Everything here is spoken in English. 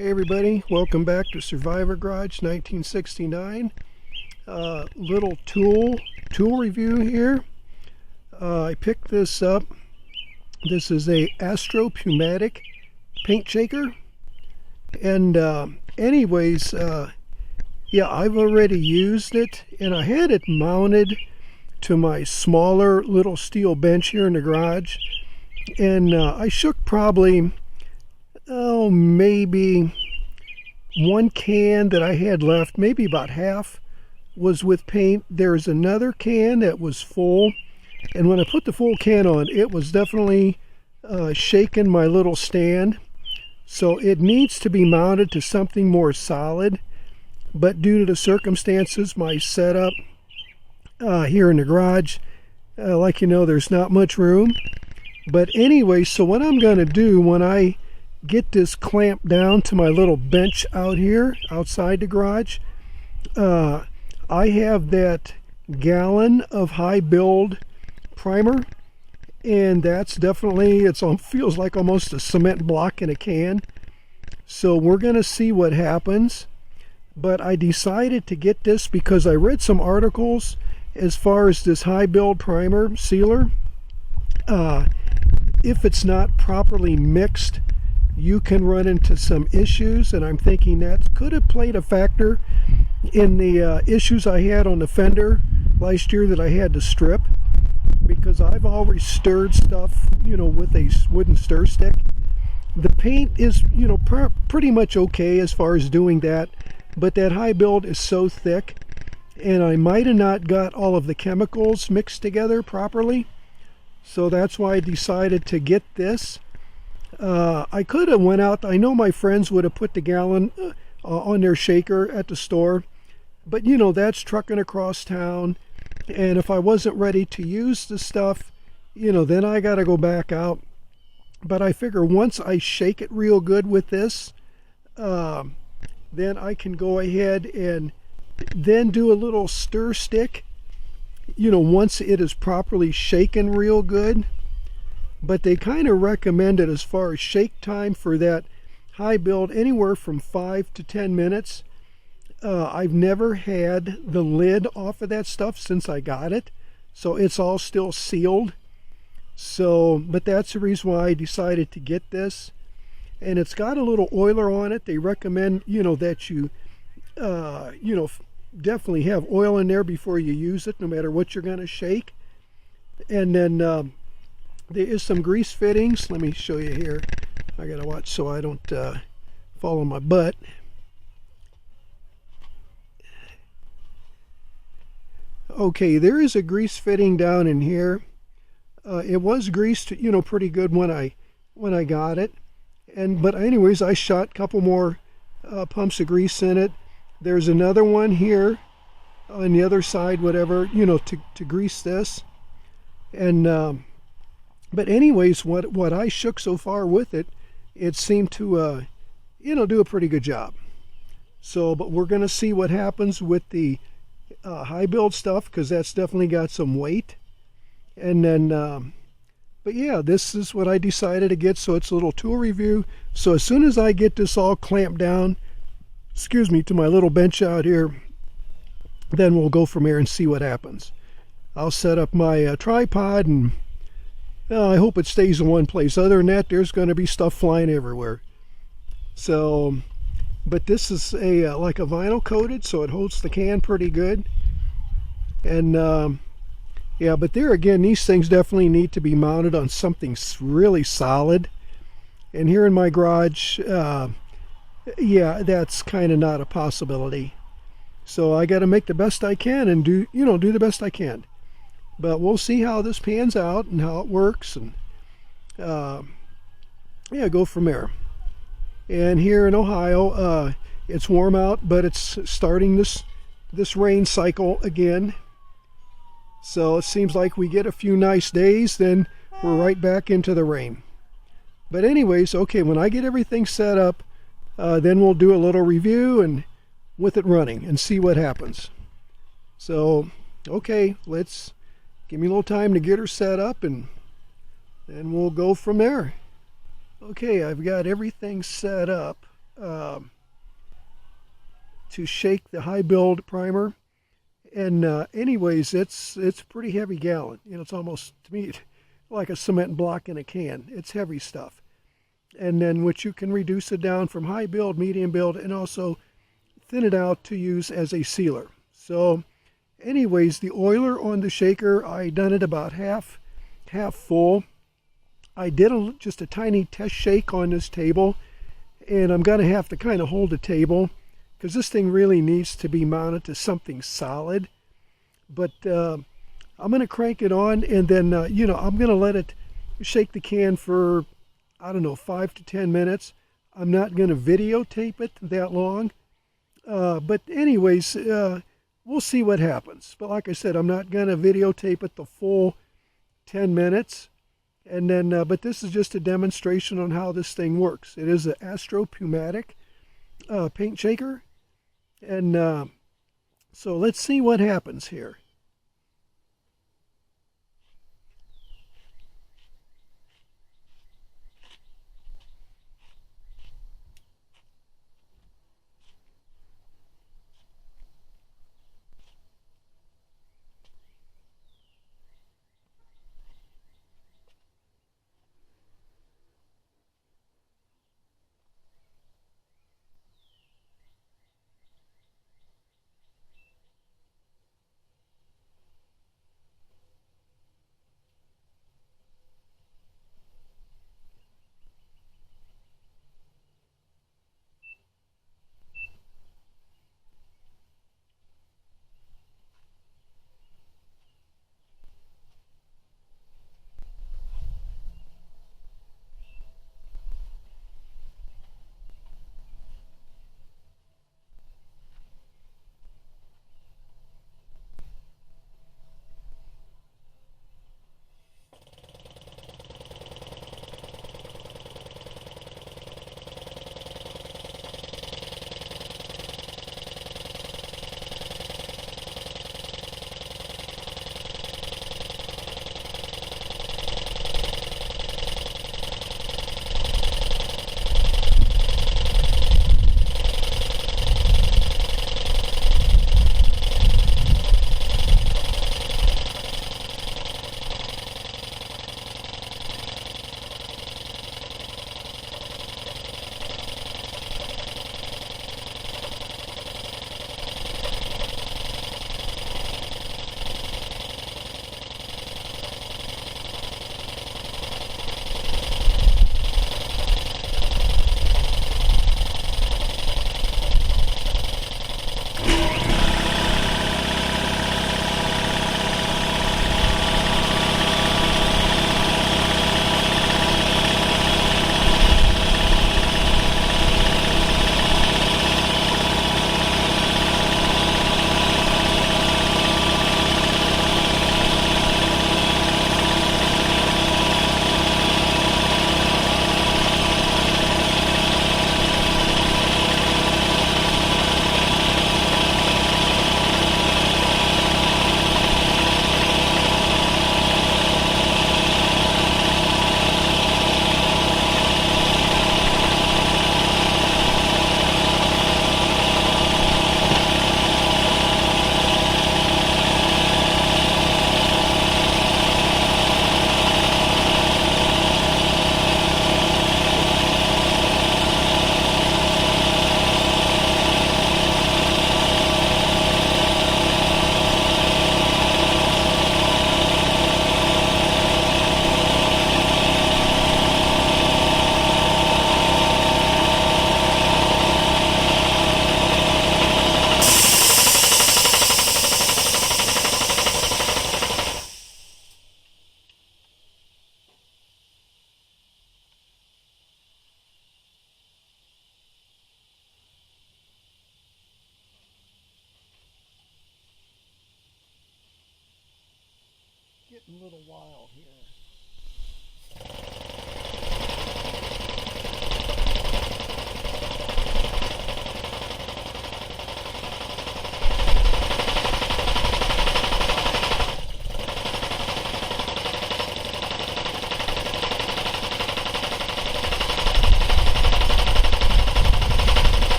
Hey everybody, welcome back to Survivor Garage 1969. Little tool review here. I picked this up. This is a Astro Pneumatic paint shaker. And anyways, yeah, I've already used it, and I had it mounted to my smaller little steel bench here in the garage. And I shook probably maybe one can that I had left, maybe about half was with paint. There's another can that was full, and when I put the full can on, it was definitely shaking my little stand. So it needs to be mounted to something more solid, but due to the circumstances, my setup here in the garage, like you know, there's not much room. But anyway, so what I'm going to do when I get this clamped down to my little bench out here outside the garage, I have that gallon of high build primer, and that's definitely, feels like almost a cement block in a can. So we're going to see what happens. But I decided to get this because I read some articles as far as this high build primer sealer. If it's not properly mixed, you can run into some issues, and I'm thinking that could have played a factor in the issues I had on the fender last year that I had to strip, because I've always stirred stuff, you know, with a wooden stir stick. The paint is, you know, pretty much okay as far as doing that, but that high build is so thick, and I might have not got all of the chemicals mixed together properly. So that's why I decided to get this. I could have went out, I know my friends would have put the gallon on their shaker at the store, but you know, that's trucking across town, and if I wasn't ready to use the stuff, you know, then I got to go back out. But I figure once I shake it real good with this, then I can go ahead and then do a little stir stick, you know, once it is properly shaken real good. But they kind of recommend it as far as shake time for that high build anywhere from 5 to 10 minutes. I've never had the lid off of that stuff since I got it, so it's all still sealed. So, but that's the reason why I decided to get this. And it's got a little oiler on it. They recommend, you know, that you definitely have oil in there before you use it, no matter what you're going to shake. And then there is some grease fittings. Let me show you here. I gotta watch so I don't fall on my butt. Okay, there is a grease fitting down in here. It was greased, you know, pretty good when I got it. But anyways, I shot a couple more pumps of grease in it. There's another one here on the other side, whatever, you know, to grease this. And but anyways, what I shook so far with it, it seemed to, you know, do a pretty good job. So, but we're going to see what happens with the high build stuff, because that's definitely got some weight. And then, but yeah, this is what I decided to get. So it's a little tool review. So as soon as I get this all clamped down, excuse me, to my little bench out here, then we'll go from here and see what happens. I'll set up my tripod, and I hope it stays in one place. Other than that, there's going to be stuff flying everywhere. So, but this is a like a vinyl coated, so it holds the can pretty good. And yeah, but there again, these things definitely need to be mounted on something really solid. And here in my garage, yeah, that's kind of not a possibility. So I got to make the best I can and do the best I can. But we'll see how this pans out and how it works, and yeah, go from there. And here in Ohio, it's warm out, but it's starting this rain cycle again. So it seems like we get a few nice days, then we're right back into the rain. But anyways, okay, when I get everything set up, then we'll do a little review and with it running and see what happens. So, okay, give me a little time to get her set up, and then we'll go from there. Okay, I've got everything set up. to shake the high build primer. And anyways, it's pretty heavy gallon. You know, it's almost, to me, like a cement block in a can. It's heavy stuff. And then which you can reduce it down from high build, medium build, and also thin it out to use as a sealer. So anyways, the oiler on the shaker, I done it about half full. I did just a tiny test shake on this table, and I'm going to have to kind of hold the table because this thing really needs to be mounted to something solid. But I'm going to crank it on, and then you know, I'm going to let it shake the can for, I don't know, 5 to 10 minutes. I'm not going to videotape it that long. But anyways, we'll see what happens. But like I said, I'm not going to videotape it the full 10 minutes. And then, but this is just a demonstration on how this thing works. It is an Astro Pneumatic paint shaker. And so let's see what happens here.